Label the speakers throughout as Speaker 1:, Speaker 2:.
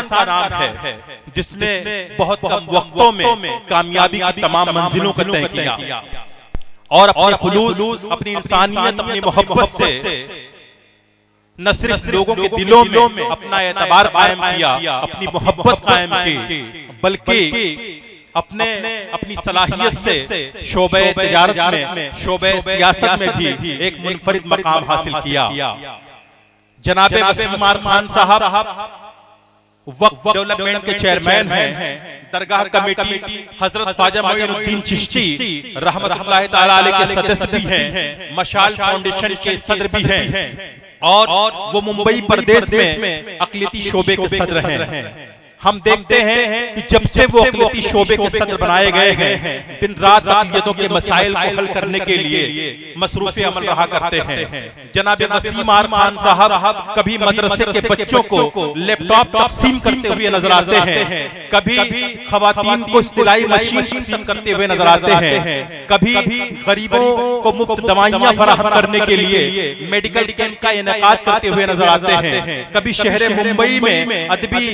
Speaker 1: का नाम है जिसने बहुत कम वक्तों में कामयाबी की तमाम मंजिलों को तय किया और अपने खुलूस, अपनी इंसानियत, अपनी मोहब्बत से न सिर्फ लोगों के दिलों में अपना एतबार कायम किया, अपनी मोहब्बत कायम की, बल्कि अपनी सलाहियत से शोबे तिजारत में, शोबे सियासत में भी एक मुनफरिद मकाम हासिल किया। जनाबे वसीम आर खान साहब वक्फ डेवलपमेंट के चेयरमैन हैं, दरगाह कमेटी हजरत ख्वाजा मोइनुद्दीन चिश्ती रहमतुल्लाह तआला अलैह के सदस्य भी हैं, मशाल फाउंडेशन के सदर भी हैं और वो मुंबई प्रदेश में अक़लियती शोबे के सदर हैं। हम देखते हैं कि जब से वो अक़लियती शोबे के सदर बनाए गए हैं, दिन रात अक़लियतों के मसाइल को हल करने के लिए मसरूफ़ अमल रहा करते हैं। जनाब वसीम आर खान साहब कभी मदरसे के बच्चों को लैपटॉप तक़सीम करते हुए नजर आते हैं, कभी ख़वातीन को सिलाई मशीन तक़सीम करते हुए नजर आते हैं, कभी गरीबों को मुफ्त दवाइयाँ फराहम करने के लिए मेडिकल कैंप का इनेकाद करते हुए नजर आते हैं, कभी शहर मुंबई में अदबी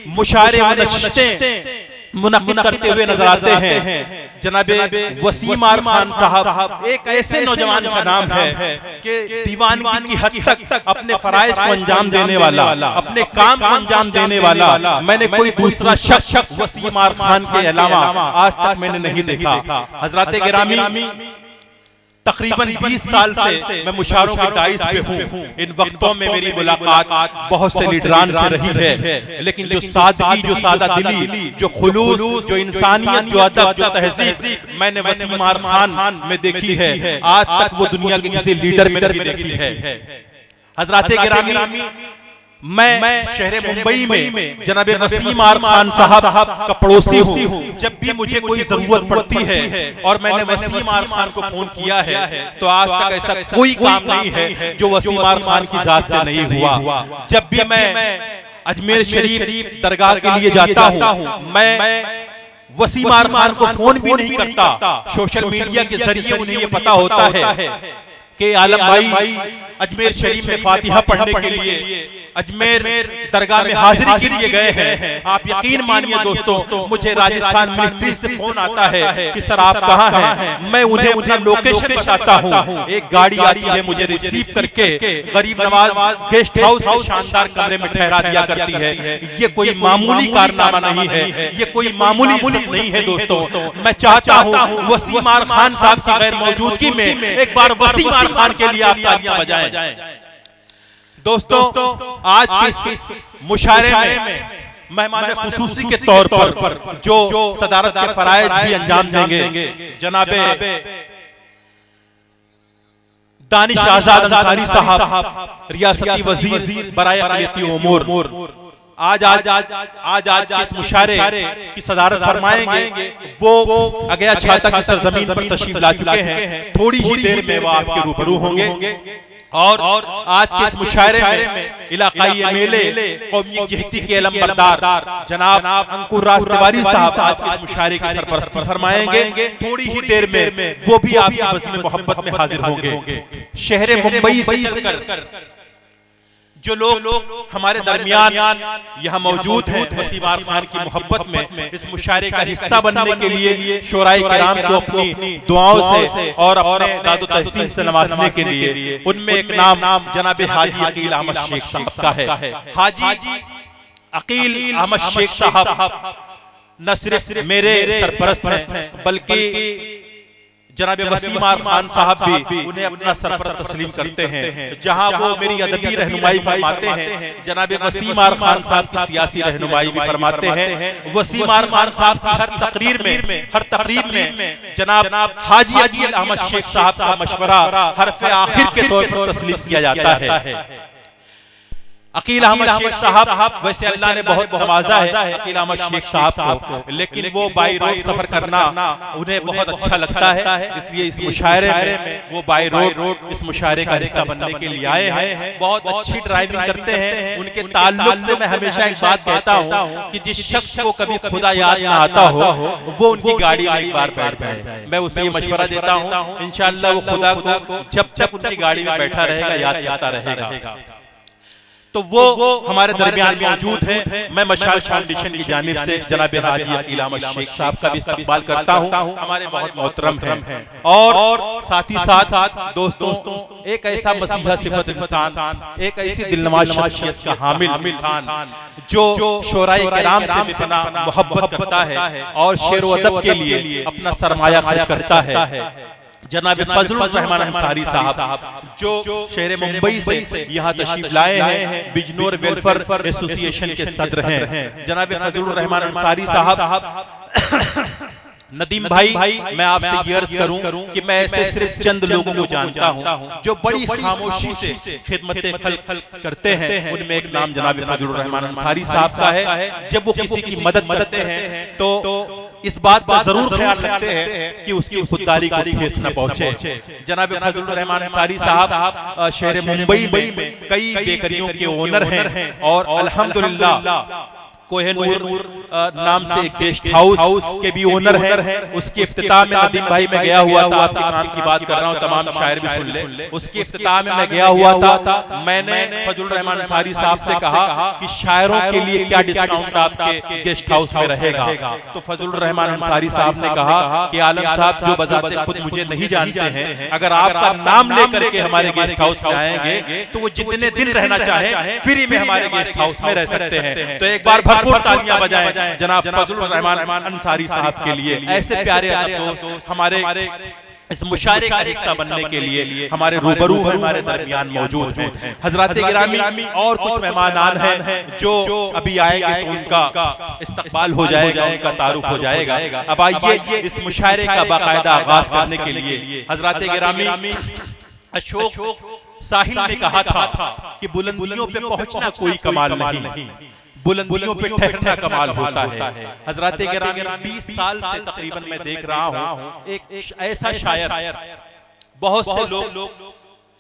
Speaker 1: मुशारे व नशिस्तें मुनक्किद करते हुए नजर आते हैं। जनाबे वसीम आर खान साहब एक ऐसे नौजवान का नाम है कि दीवानगी की हद तक अपने फराइज को अंजाम देने वाला, अपने काम को अंजाम देने वाला मैंने कोई दूसरा शख्स वसीम आर खान के अलावा आज तक मैंने नहीं देखा। हजरात गिरामी, तकरीबन 20 साल से मैं मुशारों के दाइस पे हूँ। इन वक्तों में मेरी मुलाकात बहुत से लीडरान से रही है, लेकिन जो सादगी, जो सादा दिली, जो खुलूस, जो इंसानियत, जो अदब, जो तहजीब मैंने वसीम आर खान में देखी है, आज तक वो दुनिया के किसी लीडर में नहीं देखी है। हज़रात गिरामी, मैं शहर मुंबई में जनाब वसीम आर खान साहब का पड़ोसी हूँ। जब भी मुझे कोई जरूरत पड़ती है और मैंने वसीम आर खान को फोन किया है, तो आज तक ऐसा कोई काम नहीं है जो वसीम आर खान की जात से नहीं हुआ। जब भी मैं अजमेर शरीफ दरगाह के लिए जाता हूँ, मैं वसीम आर खान को फोन भी नहीं करता। सोशल मीडिया के जरिए उन्हें ये पता होता है कि आलम भाई अजमेर शरीफ में फातिहा पढ़ने के लिए अजमेर दरगाह में हाजिरी के लिए गए हैं। आप यकीन मानिए दोस्तों, मुझे राजस्थान मिनिस्ट्री से फोन आता है कि सर आप कहाँ हैं। मैं उन्हें अपना लोकेशन बताता हूँ, एक गाड़ी आती है मुझे रिसीव करके गरीब नवाज गेस्ट हाउस के शानदार कमरे में ठहरा दिया करती है। ये कोई मामूली कारनामा नहीं है, ये कोई मामूली मुल्क नहीं है दोस्तों। मैं चाहता हूँ वसीम आर खान साहब की गैर मौजूदगी में एक बार वसीम आर खान के लिए आप तालियां बजाएं। दोस्तों, आज के मुशारे में मेहमान खुसूसी के तौर पर जो सदारत के फराइज भी अंजाम देंगे, जनाबे दानिश आजाद अंसारी साहब रियासती वजीर बराए अक़लियती उमूर आज के इस मुशारे की सदारत फरमाएंगे। वो अगया छाता की सरजमीन पर तशरीफ ला चुके हैं। थोड़ी ही देर में वो आपके रूबरू होंगे और आज के इस मुशायरे में इलाकाई एमएलए कौमी जहती के अलमबरदार जनाब अंकुर राज तिवारी साहब आज के इस मुशायरे की सरपरस्ती फरमाएंगे। थोड़ी ही देर में वो भी आपकी बज़्म मोहब्बत में हाजिर होंगे। शहर मुंबई से चलकर जो लोग हमारे दरमियान यहाँ मौजूद हैं, वसीम आर खान की मोहब्बत में इस मुशायरे का हिस्सा बनने के लिए शोराए किराम को अपनी दुआओं से और अपने दादो तहसीन से नवाजने के लिए, उनमें एक नाम जनाब हाजी अकील अहमद शेख साहब का है। हाजी अकील अहमद शेख साहब न सिर्फ मेरे सरपरस्त हैं, बल्कि जनाब वसीम आर खान साहब भी उन्हें अपना सरपरस्त तस्लीम करते हैं। जहां वो मेरी अदबी रहनुमाई फरमाते हैं, जनाब वसीम आर खान साहब की सियासी रहनुमाई भी फरमाते हैं। वसीम आर खान साहब की हर तकरीर में जनाब हाजी अकील अहमद शेख साहब का मशवरा हरफ आखिर के तौर पर तस्लीम किया जाता है। अकील अहमद शेख साहब वैसे अल्लाह ने बहुत नवाजा है अकील अहमद शेख साहब को, लेकिन वो बाई रोड सफर करना उन्हें बहुत अच्छा लगता है, इसलिए इस मुशायरे में वो बाई रोड इस मुशायरे का हिस्सा बनने के लिए आए हैं। बहुत अच्छी ड्राइविंग करते हैं। उनके ताल्लुक से मैं हमेशा एक बात कहता हूँ कि जिस शख्स को कभी खुदा याद ना आता हो वो उनकी गाड़ी में एक बार बैठ जाए। मैं उसे ये मशवरा देता हूँ, इंशाअल्लाह वो खुदा को जब तक उनकी गाड़ी में बैठा रहेगा याद आता रहेगा। तो वो हमारे दरमियान मौजूद है। मैं मशाल फाउंडेशन की जानिब से जनाब हाजी अकील अहमद शेख साहब का भी इस्तकबाल करता हूँ, हमारे बहुत मोहतरम हैं। और साथ ही साथ दोस्तों, एक ऐसा मसीहा सिफत इंसान, एक ऐसी दिलनवाज शख्सियत का हामिल इंसान जो शोराए किराम से बेपना मोहब्बत करता है और शेर व अदब के लिए अपना सरमाया खर्च करता है, जनाब फजलुर रहमान अंसारी साहब जो शहर मुंबई से यहाँ तशरीफ लाए हैं, बिजनौर वेलफेयर एसोसिएशन के सदर हैं। जनाब फजलुर रहमान अंसारी साहब, नदीम भाई, मैं आपसे ये अर्ज करूं कि मैं ऐसे सिर्फ चंद लोगों को जानता हूं जो बड़ी खामोशी से खिदमतें खल्क करते हैं। उनमें एक नाम जनाब फजलुर रहमान अंसारी साहब का है। जब वो किसी की मदद करते हैं तो इस बात का जरूर ख्याल रखते हैं कि उसकी खुददारी को ठेस न पहुंचे। जनाब फजलुर रहमान अंसारी साहब शहर मुंबई में कई बेकरियों के ओनर हैं और अल्हम्दुलिल्लाह कोहिनूर नाम से एक गेस्ट हाउस के भी ओनर है। उसके इफ्तिताह में नदीम भाई मैं गया हुआ था, आपके काम की बात कर रहा हूँ, तमाम शायर भी सुन ले। उसके इफ्तिताह में मैं गया हुआ था। मैंने फजलुर रहमान अंसारी साहब से कहा कि शायरों के लिए क्या डिस्काउंट आपके गेस्ट हाउस में रहेगा। तो फजलुर रहमान अंसारी साहब ने कहा कि आलम साहब जो बजाते खुद मुझे नहीं जानते हैं, अगर आपका नाम लेकर के हमारे गेस्ट हाउस में आएंगे तो वो जितने दिन रहना चाहे फ्री में हमारे गेस्ट हाउस में रह सकते हैं। तो एक बार भरपूर तालियां बजाएं जनाब फजलुर रहमान अंसारी साहब के लिए। ऐसे प्यारे दोस्त हमारे इस मुशायरे का हिस्सा बनने के लिए हमारे रूबरू हमारे दरमियान मौजूद हैं। हजरात गिरामी और कुछ मेहमान हैं जो अभी आएंगे तो उनका इस्तकबाल हो जाएगा, उनका तारुफ हो जाएगा। अब आइए इस मुशायरे का बाकायदा आगाज करने के लिए हजरात गिरामी, अशोक साहिल ने कहा था कि बुलंदियों पे पहुंचना कोई कमाल नहीं, बुलंदियों पे ठहरना कमाल होता है। हजरात गिरामी, 20 साल से तकरीबन मैं देख रहा हूँ एक ऐसा शायर, बहुत से लोग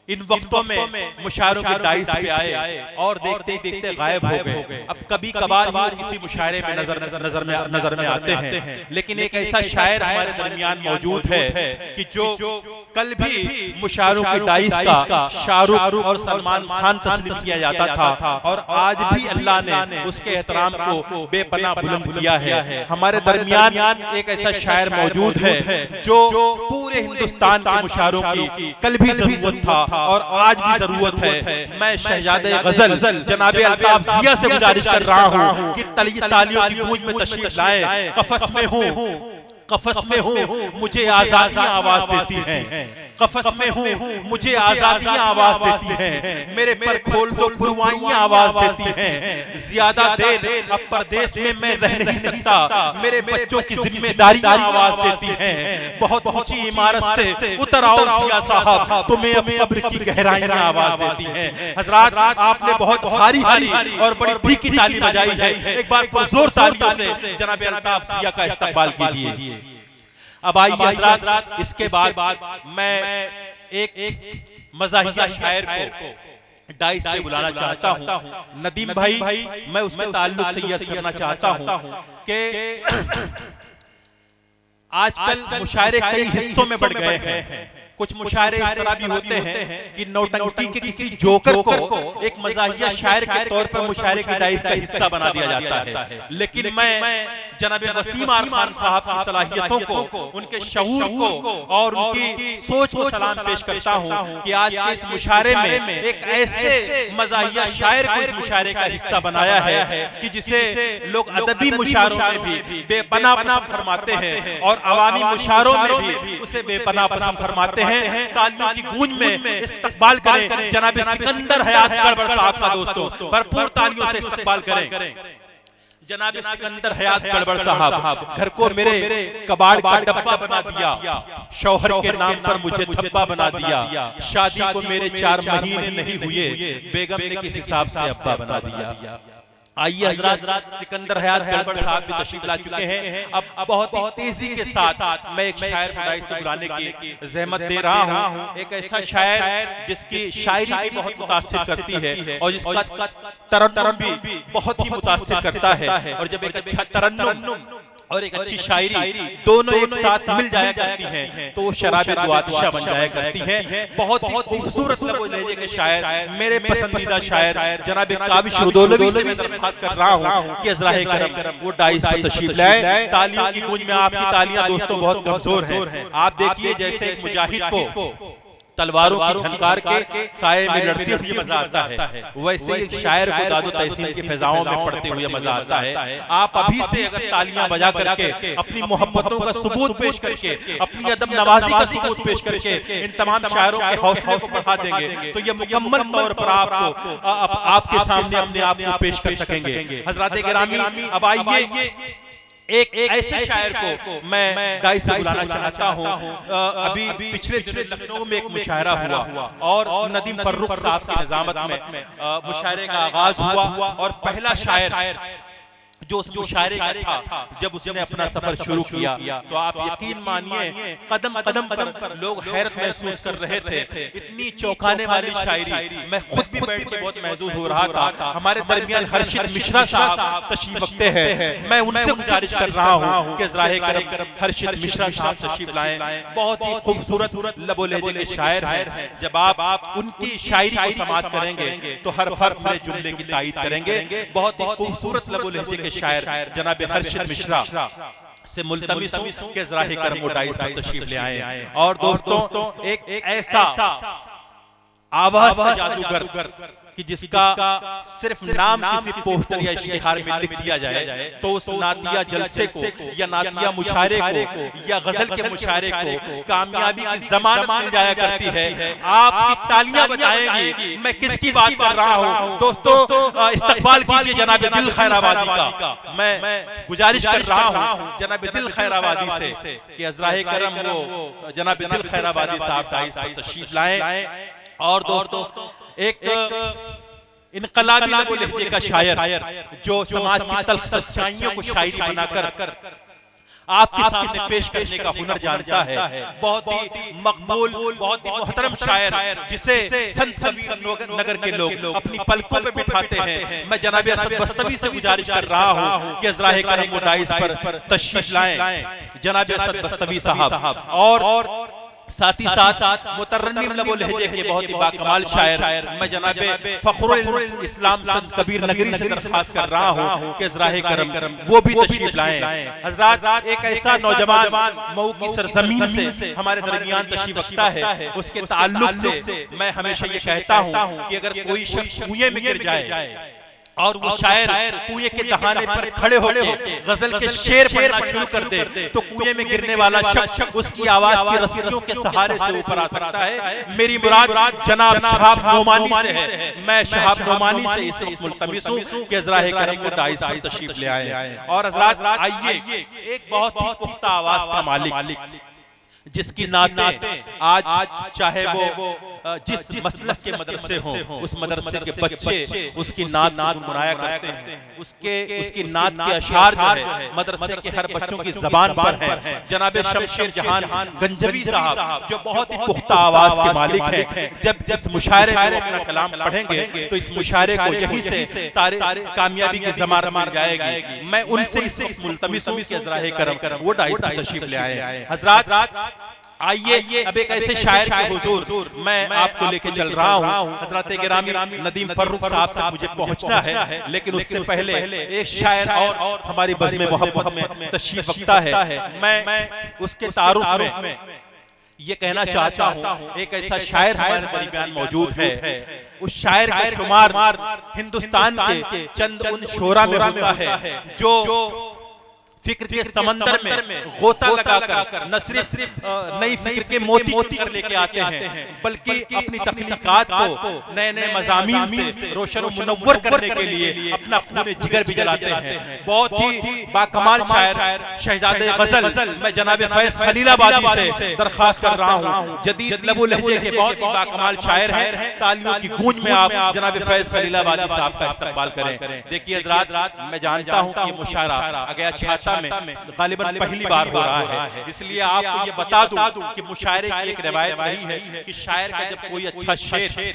Speaker 1: इन वक्तों में मुशायरों के दाइस पे आए और देखते ही देखते गायब हो गए। अब कभी कभार किसी मुशायरे में नजर में आते हैं, लेकिन एक ऐसा शायर हमारे दरमियान मौजूद है कि जो कल भी मुशायरों के दाइस का शाहरुख और सलमान खान तस्लीम किया जाता था और आज भी अल्लाह ने उसके एहतराम को बेपनाह बुलंद किया है। हमारे दरमियान एक ऐसा शायर मौजूद है जो पूरे हिंदुस्तान के मुशायरों की कल भी जरूरत था और आज भी जरूरत है। मैं शहजादे गजल जनाबे अल्ताफ जिया से गुजारिश कर रहा हूँ कि तालियों की गूंज में तशरीफ लाए। कफस में हूँ, कफस में हूँ, मुझे आजादियां आवाज देती हैं, कफस में हूँ, मुझे आजादियां आवाज देती हैं, मेरे पर खोल दो पुरवाइयां आवाज देती हैं। ज्यादा देर अब परदेश में मैं रह नहीं सकता, मेरे बच्चों की जिम्मेदारियां आवाज देती हैं। बहुत ऊंची इमारत से उतर आओ जिया साहब, तुम्हें अब कब्र की गहराइयां आवाज देती हैं। हजरात, आपने बहुत भारी और बड़ी भीगी ताली बजाई है। एक बार जोर तालियों से जनाब अल्ताफ जिया का इस्तकबाल कीजिए। अब आइए हजरात, इसके बाद मैं एक मज़ाहिया शायर को डाइस पे बुलाना चाहता हूँ। नदीम भाई, मैं उसके ताल्लुक से यह करना चाहता हूँ कि आजकल मुशायरे कई हिस्सों में बढ़ गए हैं। कुछ मुशायरे इस तरह भी होते हैं कि नौटंकी के किसी जोकर को एक मज़ाहिया शायर के तौर पर मुशायरे की डाइस का हिस्सा बना दिया जाता है। लेकिन मैं जनाब वसीम आर खान साहब की सलाहियतों को, उनके शऊर को और उनकी सोच को सलाम पेश करता हूँ कि आज के इस मुशायरे में एक ऐसे मज़ाहिया शायर को इस मुशायरे का हिस्सा बनाया है कि जिसे लोग अदबी मुशायरों में भी बेपनाह पसंद फरमाते हैं और अवामी मुशायरों में भी उसे बेपनाह पसंद फरमाते हैं। तालियों की गूंज में इस्तकबाल करें जनाब सिकंदर हयात गड़बड़ साहब का। दोस्तों, भरपूर तालियों से इस्तकबाल करें जनाब सिकंदर हयात गड़बड़ साहब। घर को मेरे कबाड़ का डब्बा बना दिया, शौहर के नाम पर मुझे धब्बा बना दिया, शादी को मेरे 4 महीने नहीं हुए, बेगम ने किस हिसाब से अब्बा बना दिया। आइए हजरात, सिकंदर हयात गड़बड़ साहब भी तशरीफ ला चुके हैं। अब बहुत ही तेजी के साथ मैं एक शायर को डाइस पे बुलाने की जहमत दे रहा हूँ। एक ऐसा शायर जिसकी शायरी भी बहुत मुतासिर करती है और जिसका तरन्नुम भी बहुत ही मुतासिर करता है। और जब एक अच्छा तरन्नुम और एक अच्छी शायरी दोनों एक साथ मिल जाया करती हैं तो वो शराबे दुआतिशा बन जाया करती है। बहुत ही खूबसूरत लबो लहजे के शायर, मेरे पसंदीदा शायर जनाब काबिश रुदौलवी से मैं दरख्वास्त कर रहा हूँ कि अज़राए करम वो डाइस पर तशरीफ लाए। तालियों की गूंज में आपकी तालियां दोस्तों बहुत कमजोर हैं। आप देखिए जैसे एक मुजाहिद को तलवारों की झनकार के साए में लड़ते हुए मजा आता है, वैसे ही शायर को दादो तहसीन की फिजाओं में पढ़ते हुए मजा आता है। आप अभी से अगर तालियां बजा करके अपनी मोहब्बतों का सबूत पेश करके, अपनी अदब नवाजी का सबूत पेश करके इन तमाम शायरों के हौसले को बढ़ा देंगे तो ये मुकम्मल तौर पर आपको आपके सामने अपने आप को पेश कर सकेंगे। हजरात गिरामी, अब आइए एक ऐसे शायर को मैं डाइस पे बुलाना चाहता हूँ। अभी पिछले दिनों लखनऊ में एक मुशायरा हुआ और नदीम फर्रुख साहब की निजामत में मुशायरे का आगाज हुआ और पहला शायर जो उस मुशायरे का था, जब उसने अपना सफर शुरू किया तो आप यकीन मानिए कदम कदम पर लोग हैरत महसूस कर रहे थे। इतनी चौंकाने वाली शायरी, मैं खुद भी बैठ के बहुत महसूस हो रहा था। हमारे दरमियान हर्षित मिश्रा साहब तशरीफ रखते हैं, मैं उनसे गुजारिश कर रहा हूँ कि ज़राए करम हर्षित मिश्रा साहब तशरीफ लाएं। बहुत ही खूबसूरत लबो लहजे के शायर हैं। जब आप उनकी शायरी को समाअत करेंगे तो हर फर्क मेरे जुमले की तायीद करेंगे। बहुत ही खूबसूरत लबो लहजे के शायर जनाब हर्षित मिश्रा से मुल्तमिस हूं कि ज़राए करम वो डाइस पर तशरीफ ले आए। और दोस्तों एक ऐसा आवाज का जादूगर कि जिसका सिर्फ नाम किसी पोस्टर या इश्तिहार में लिख दिया जाए तो उस नातिया जलसे को या नातिया मुशायरे को या गजल के मुशायरे को कामयाबी की जमानत मिल जाया करती है। आपकी तालियां बजाएंगी। मैं किसकी बात कर रहा हूं दोस्तों? इस्तकबाल कीजिए जनाब दिल खैराबादी का। मैं गुजारिश कर रहा हूं जनाब दिल खैराबादी से कि अज़राए करम वो जनाब दिल खैराबादी साहब डाइस पर तशरीफ लाएं। और दोस्तों एक इनकलाबी लबो लहजे का शायर जो समाज की तल्ख सच्चाइयों को शायरी बनाकर आपके सामने पेश करने का हुनर जानता है। बहुत ही मकबूल, बहुत ही मोहतरम शायर जिसे संत कबीर नगर के लोग अपनी पलकों पे बिठाते हैं। मैं जनाब असद बस्तवी से गुजारिश कर रहा हूं कि अज़राए करम वो डाइस पर तशरीफ लाएं जनाब असद बस्तवी साहब। और साथ ही साथ मुतरन्निम लबो लहजे के बहुत ही बाकमाल शायर मैं जनाब फखरुल इस्लाम संत कबीर नगरी से दरख्वास्त कर रहा हूं कि अज़राए करम वो भी तशरीफ लाएं। हजरात, एक ऐसा नौजवान मऊ की सरजमीन से हमारे दरमियान तशरीफ रखता है, उसके ताल्लुक से मैं हमेशा ये कहता हूं कि अगर कोई शख्स कुएं में गिर जाए और वो शायर कुएं के दहाने पर खड़े होकर गजल के शेर पढ़ना शुरू कर दे तो कुएं में गिरने वाला शख्स उसकी आवाज की रस्सियों के सहारे से ऊपर आ सकता है। मेरी मुराद जनाब शहाब नोमानी से है। मैं शहाब नोमानी से इस वक्त मुल्तमिस हूं कि अज़राए करम वो डाइस पर तशरीफ ले आए। और हज़रात आइए, एक बहुत ही पुख्ता आवाज का मालिक जिसकी नाते आज चाहे वो जिस मसलक के मदरसे हो उस मदरसे के बच्चे उसकी नात गुनगुनाया करते हैं। उसकी नात के अशार जो है मदरसे के हर बच्चों की जबान पर है। जनाब शमशेर जहान गंजवी साहब जो बहुत ही पुख्ता आवाज के मालिक हैं, जब इस मुशायरे में अपना कलाम पढ़ेंगे तो इस मुशायरे को यहीं से कामयाबी की जमानत मिल जाएगी। मैं उनसे इस वक्त मुल्तमिस हूं कि अज़राए करम वो डाइस पर तशरीफ ले आए। हजरात आइए, अब एक ऐसे शायर के हुजूर मैं आपको लेके चल रहा हूँ। हज़रात गिरामी नदीम फर्रुख साहब तक मुझे पहुंचना है, लेकिन उससे पहले एक शायर और हमारी बज़्म मोहब्बत में तशरीफ रखता है। मैं उसके तारुफ में ये कहना चाहता हूँ, एक ऐसा शायर हमारे दरमियान मौजूद है। उस शायर का शुमार हिंदुस्तान के चंद उन शोरा में होता है जो फिक्र के समंदर में गोता लगाकर न सिर्फ नई फिक्र के मोती चुनकर लेके आते हैं बल्कि अपनी तख्लीकात को नए नए मज़ामीन से रोशन और मुनव्वर करने के लिए अपना खून जिगर भी जलाते हैं। बहुत ही बाकमाल शायर शहजादे गजल मैं जनाब फैज खलीलाबादी से दरख्वास्त कर रहा हूँ। जदीद लबो लहजे के बहुत ही बाकमाल शायर हैं। तालियों की गूंज में आप जनाब फैज खलीलाबादी साहब का इस्तकबाल करें। देखिए हज़रात, मैं जानता हूँ कि मुशायरा अगया छाता में गालिबन पहली बार हो रहा है, इसलिए आपको ये बता दूं कि मुशायरे की एक रिवायत रही है कि शायर का जब कोई अच्छा शेर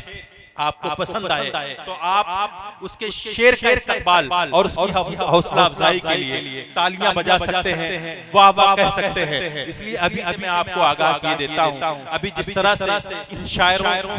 Speaker 1: आपको पसंद आए तो आप उसके शेर का इस्तकबाल और उसकी हौसला अफजाई के लिए तालियां बजा सकते हैं, वाह वाह कह सकते हैं। इसलिए अभी मैं आपको आगाह किए देता हूं, अभी जिस तरह से इन शायरों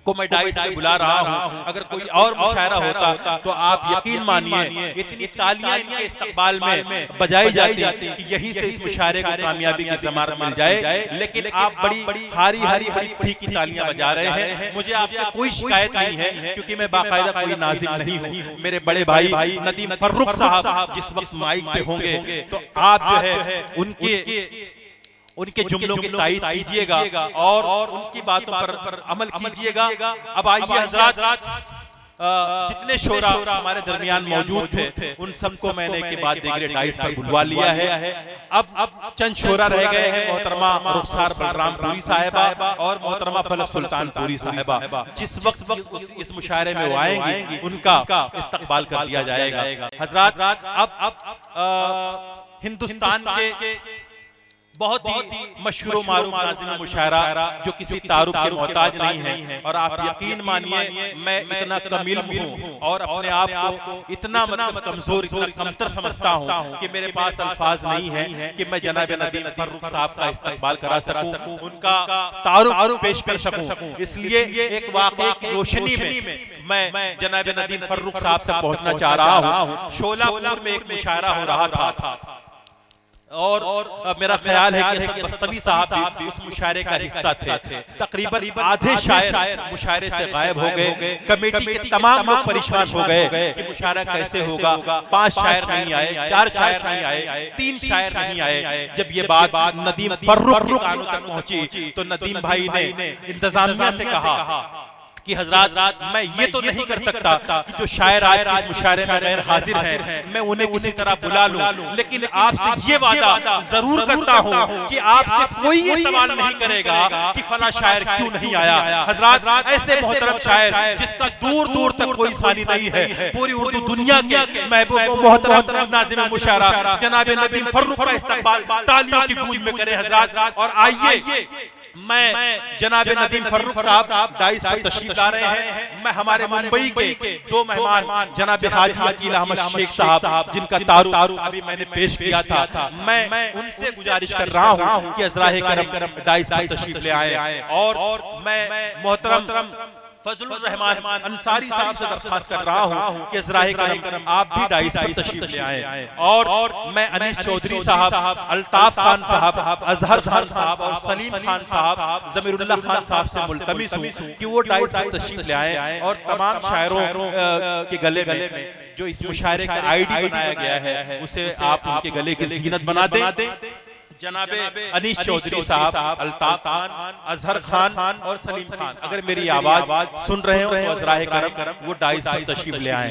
Speaker 1: को मैं डाइस पे बुला रहा हूं, अगर कोई और मुशायरा होता तो आप यकीन मानिए इतनी तालियां इनके इस्तकबाल में बजाई जाती कि यहीं से इस मुशायरे को कामयाबी की ज़मानत मिल जाए। लेकिन आप बड़ी हारी बड़ी की तालियां बजा रहे हैं। मुझे आपसे कोई शिकायत नहीं है, क्योंकि मैं बाकायदा कोई नाज़िम नहीं हूं। मेरे बड़े भाई नदीम फर्रुख साहब जिस वक्त माइक पे होंगे तो आप जो है उनके जुमलों की तायीद कीजिएगा और उनकी बातों पर अमल कीजिएगा। अब आइए हजरात, जितने शोरा हमारे दरमियान मौजूद थे उन सबको मैंने के बाद दीगरे डाइस पर बुलवा लिया है। अब चंद शोरा रह गए हैं, मोहतरमा रुखसार बलरामपुरी साहिबा और मोहतरमा फलक सुल्तानपुरी साहिबा। जिस वक्त इस मुशायरे में वो आएंगी उनका इस्तकबाल कर दिया जाएगा। हजरात, अब हिंदुस्तान के बहुत ही मशहूर मारूफ नाज़िम मुशायरा जो किसी तारुफ के मोहताज नहीं है, और आप यकीन मानिए मैं इतना कमील हूँ और अपने आप को इतना मतलब कमजोर, इतना कमतर समझता हूँ कि मेरे पास अल्फाज नहीं है कि मैं जनाब नदीम फर्रुख साहब का इस्तकबाल करा सकूं, उनका तारुफ पेश कर सकूं। इसलिए एक वाक़े की रोशनी में मैं जनाब नदीम फर्रुख साहब तक पहुँचना चाह रहा हूँ। शोलापुर में एक मुशायरा हो रहा था और मेरा ख्याल है कि बस्तवी साहब भी उस मुशायरे का हिस्सा थे। तकरीबन आधे शायर मुशायरे से गायब हो गए। कमेटी के तमाम लोग परेशान हो गए कि मुशायरा कैसे होगा। 5 शायर नहीं आए, 4 शायर नहीं आए, 3 शायर नहीं आए। जब ये बात नदीम फर्रुख के कानों तक पहुंची तो नदीम भाई ने इंतजामिया से कहा कि हजरात, मैं ये तो नहीं कर सकता कि जो शायर आज मुशायरे में गैर हाजिर हैं मैं उन्हें किसी तरह बुला लूं, लेकिन आपसे ये वादा जरूर करता हूं कि आपसे कोई ये सवाल नहीं करेगा कि फला शायर क्यों नहीं आया। हजरात, ऐसे मोहतरम शायर जिसका दूर दूर तक कोई सानी नहीं है, पूरी उर्दू दुनिया के महबूब मोहतरम नाज़िम मुशायरा जनाब नदीम फर्रुख का इस्तकबाल तालियों की गूंज में करें हजरात। और आइए मैं जनाब नदीम फर्रुख साहब डाइस पर तशरीफ ला रहे हैं। मैं हमारे मुंबई के 2 मेहमान जनाब हाजी अकील अहमद शेख साहब जिनका तारुफ अभी मैंने पेश किया था, मैं उनसे गुजारिश कर रहा हूं कि अज़राए करम डाइस पर तशरीफ ले आए। और मैं मोहतरम फजलुर रहमान अंसारी साहब से दरख्वास्त कर रहा हूं कि अज़राए करम आप भी डाइस पर तशरीफ ले आए। और मैं अनीस चौधरी साहब, अल्ताफ खान साहब, अजहर खान साहब और सलीम खान साहब, जमीरुल्लाह खान साहब से मुल्तमिस हूं कि वो डाइस पर तशरीफ ले आए और तमाम शायरों के गले में जो इस मुशायरे का आईडी बनाया गया है उसे आप उनके गले की ज़ीनत बना दें। जनाबे अनीस चौधरी साहब, अल्ताफ खान, अजहर खान और सलीम खान, अगर मेरी आवाज सुन रहे हो तो अज़राए करम वो डाइस पर तशरीफ ले आए।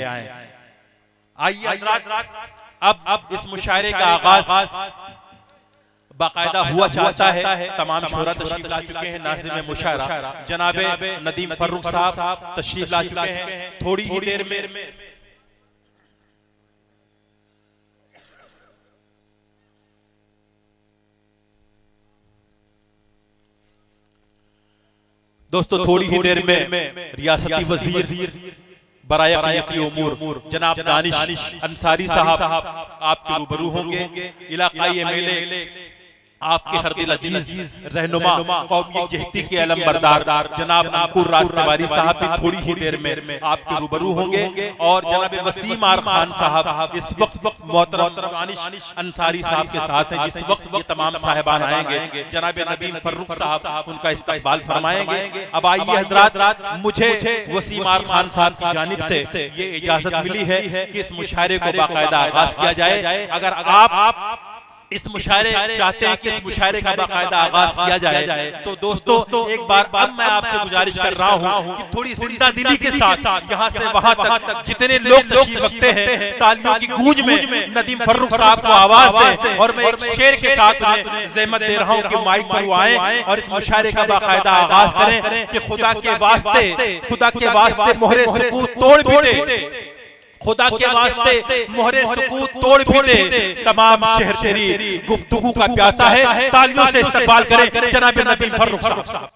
Speaker 1: आइए हज़रात, अब इस मुशायरे का आगाज बाकायदा हुआ चाहता है। तमाम शोरा तशरीफ ला चुके हैं। नाज़िम मुशायरा जनाबे नदीम फर्रुख साहब तशरीफ ला चुके हैं। थोड़ी ही देर में दोस्तों, थोड़ी ही देर में रियासती वजीर बराए क़ियाती उमूर जनाब दानिश अंसारी साहब आपके रूबरू होंगे। इलाकाई एमएलए आपके हरदिल अजीज रहनुमा कौमी जहती के अलम बरदार जनाब अंकुर रास्तवारी साहब भी थोड़ी ही देर में आपके रूबरू होंगे। और जनाब वसीम आर खान साहब इस वक्त मोहतरम दानिश अंसारी साहब के साथ हैं। जिस वक्त ये तमाम साहिबान आएंगे जनाब नदीम फर्रुख साहब उनका इस्तकबाल फरमाएंगे। अब आइए हजरात, मुझे वसीम आर खान साहब की जानिब से ये इजाजत मिली है कि इस मुशायरे को बाकायदा आगाज किया जाए। अगर आप इस मुशायरे चाहते हैं कि इस मुशायरे का बाकायदा आगाज किया जाए तो दोस्तों एक बार अब मैं आपसे गुजारिश कर रहा हूं कि थोड़ी जिंदा दिली के साथ यहां से वहां तक जितने लोग तशरीफ रखते हैं तालियों की गूंज में नदीम फर्रुख साहब को आवाज दें। और मैं एक शेर के साथ उन्हें ज़हमत दे रहा हूं कि माइक पर वो आए और इस मुशायरे का बाकायदा आगाज करें कि खुदा के वास्ते मोहरे सुकूत तोड़ भी दे, खुदा के वास्ते मोहरे सुकूत तोड़ भी दे। तमाम शहर तेरी गुफ्तगू का प्यासा है। तालियों से इस्तकबाल करें जनाब नदीम फर्रुख साहब।